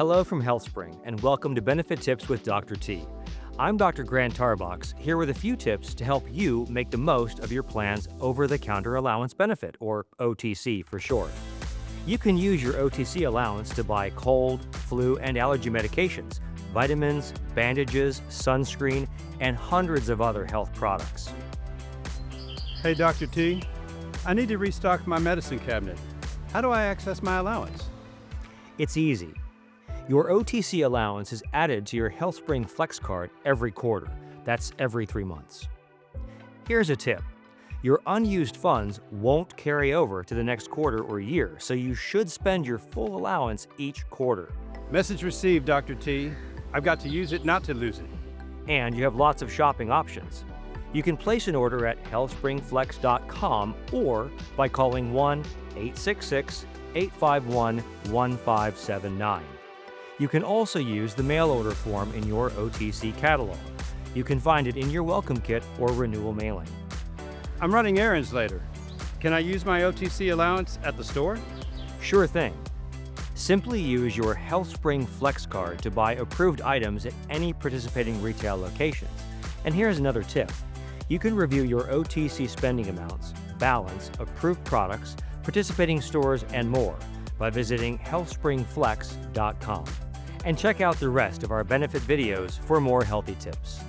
Hello from HealthSpring, and welcome to Benefit Tips with Dr. T. I'm Dr. Grant Tarbox, here with a few tips to help you make the most of your plan's over-the-counter allowance benefit, or OTC for short. You can use your OTC allowance to buy cold, flu, and allergy medications, vitamins, bandages, sunscreen, and hundreds of other health products. Hey, Dr. T. I need to restock my medicine cabinet. How do I access my allowance? It's easy. Your OTC allowance is added to your HealthSpring Flex card every quarter. That's every 3 months. Here's a tip. Your unused funds won't carry over to the next quarter or year, so you should spend your full allowance each quarter. Message received, Dr. T. I've got to use it not to lose it. And you have lots of shopping options. You can place an order at healthspringflex.com or by calling 1-866-851-1579. You can also use the mail order form in your OTC catalog. You can find it in your welcome kit or renewal mailing. I'm running errands later. Can I use my OTC allowance at the store? Sure thing. Simply use your HealthSpring Flex card to buy approved items at any participating retail locations. And here's another tip. You can review your OTC spending amounts, balance, approved products, participating stores, and more by visiting healthspringflex.com. And check out the rest of our benefit videos for more healthy tips.